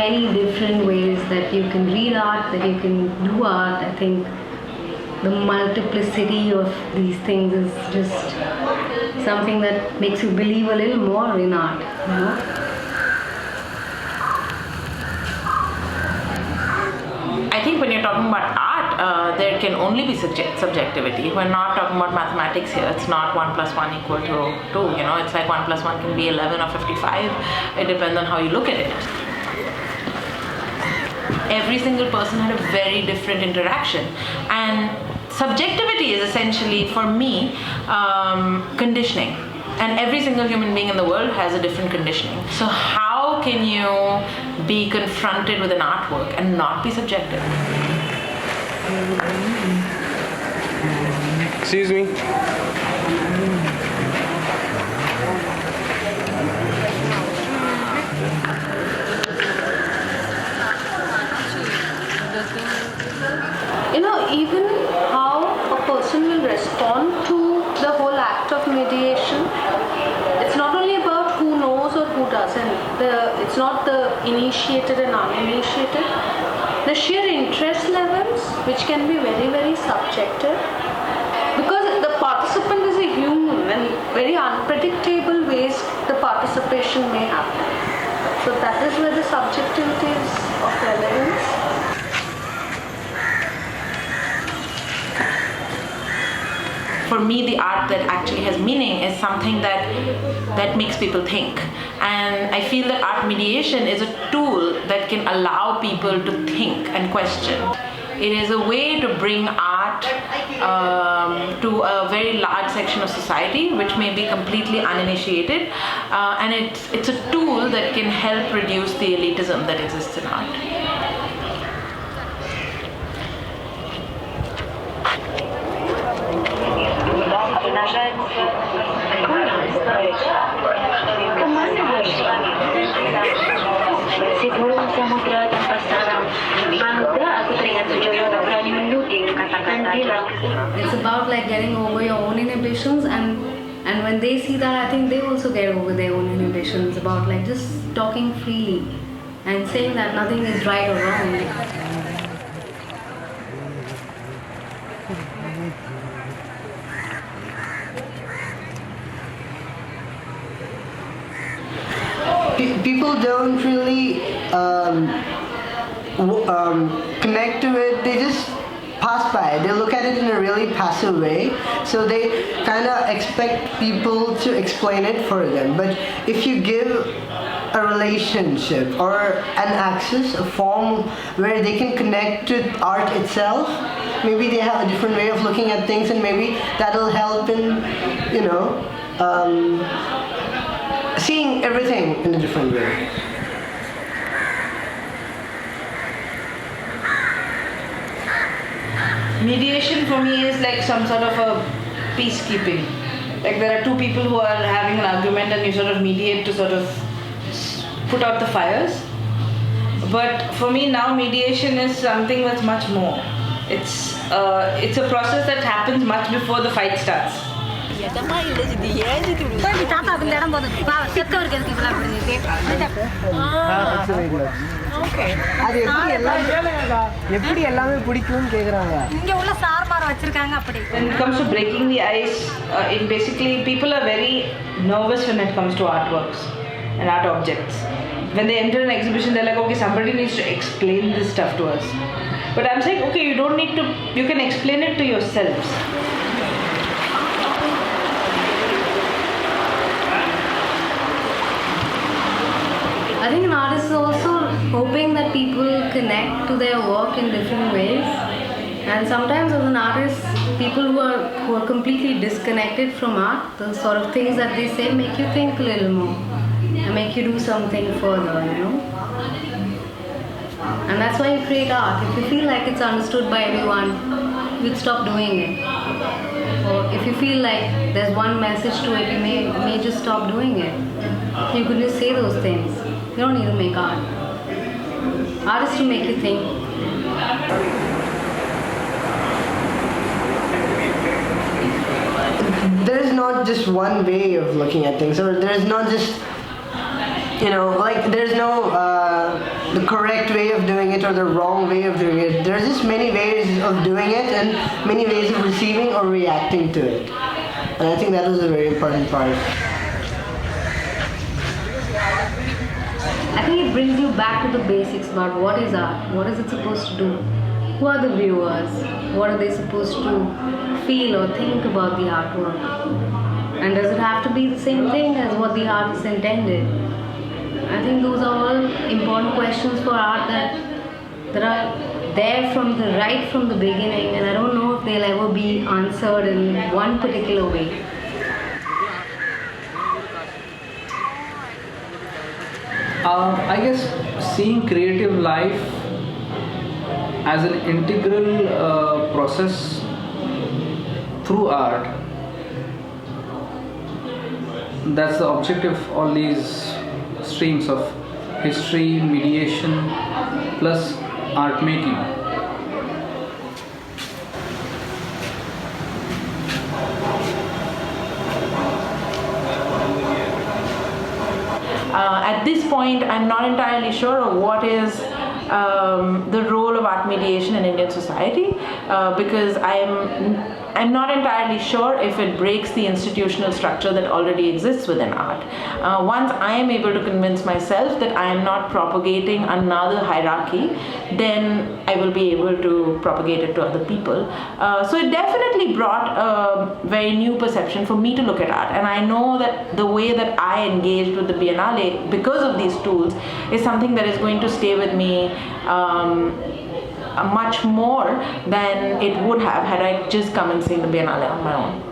many different ways that you can read art, that you can do art. I think the multiplicity of these things is just something that makes you believe a little more in art, you know? I think when you're talking about art, there can only be subjectivity. We're not talking about mathematics here. It's not 1 + 1 = 2. You know, it's like 1 + 1 can be 11 or 55. It depends on how you look at it. Every single person had a very different interaction, and subjectivity is essentially, for me, conditioning. And every single human being in the world has a different conditioning. So how can you be confronted with an artwork and not be subjective? Excuse me. You know, even how a person will respond to the whole act of mediation, it's not only about who knows or who doesn't. It's not the initiated and uninitiated. The sheer interest levels, which can be very, very subjective, because the participant is a human and very unpredictable ways the participation may happen. So that is where the subjectivity is of relevance. For me, the art that actually has meaning is something that makes people think. And I feel that art mediation is a tool that can allow people to think and question. It is a way to bring art to a very large section of society which may be completely uninitiated, and it's a tool that can help reduce the elitism that exists in art. It's about like getting over your own inhibitions, and when they see that, I think they also get over their own inhibitions, about like just talking freely and saying that nothing is right or wrong. People don't really connect to it. They just pass by. They look at it in a really passive way. So they kind of expect people to explain it for them. But if you give a relationship or an access, a form where they can connect to art itself, maybe they have a different way of looking at things, and maybe that'll help in, you know, seeing everything in a different way. Mediation for me is like some sort of a peacekeeping. Like there are two people who are having an argument and you sort of mediate to sort of put out the fires. But for me now mediation is something that's much more. It's a process that happens much before the fight starts. When it comes to breaking the ice, basically people are very nervous when it comes to artworks and art objects. When they enter an exhibition, they're like, okay, somebody needs to explain this stuff to us. But I'm saying, okay, you don't need to, you can explain it to yourselves. I think an artist is also hoping that people connect to their work in different ways. And sometimes as an artist, people who are completely disconnected from art, the sort of things that they say make you think a little more and make you do something further, you know. And that's why you create art. If you feel like it's understood by everyone, you'd stop doing it. Or if you feel like there's one message to it, you may just stop doing it. You could just say those things. You don't need to make art. Art is to make you think. There's not just one way of looking at things, or there's not just, you know, like there's no the correct way of doing it or the wrong way of doing it. There's just many ways of doing it and many ways of receiving or reacting to it. And I think that was a very important part. I think it brings you back to the basics about what is art, what is it supposed to do, who are the viewers, what are they supposed to feel or think about the artwork, and does it have to be the same thing as what the artist intended? I think those are all important questions for art that are there from the beginning, and I don't know if they'll ever be answered in one particular way. I guess seeing creative life as an integral process through art, that's the objective of all these streams of history, mediation, plus art making. At this point, I'm not entirely sure of what is the role of art mediation in Indian society, because I'm not entirely sure if it breaks the institutional structure that already exists within art. Once I am able to convince myself that I am not propagating another hierarchy, then I will be able to propagate it to other people. So it definitely brought a very new perception for me to look at art. And I know that the way that I engaged with the biennale, because of these tools, is something that is going to stay with me much more than it would have had I just come and seen the biennale on my own.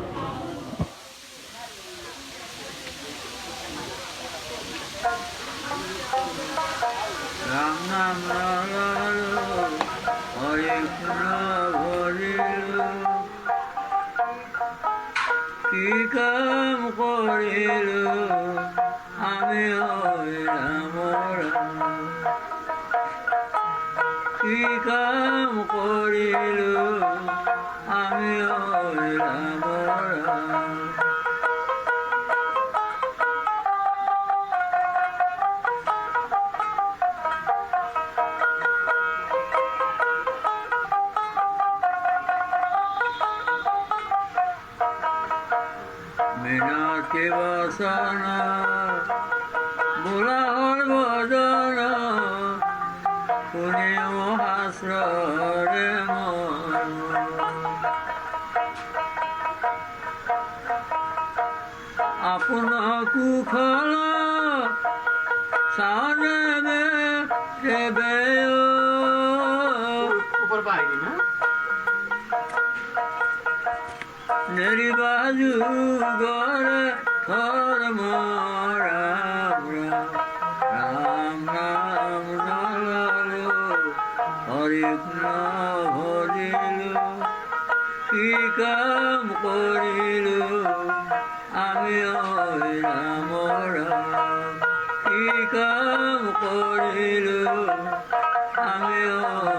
I'm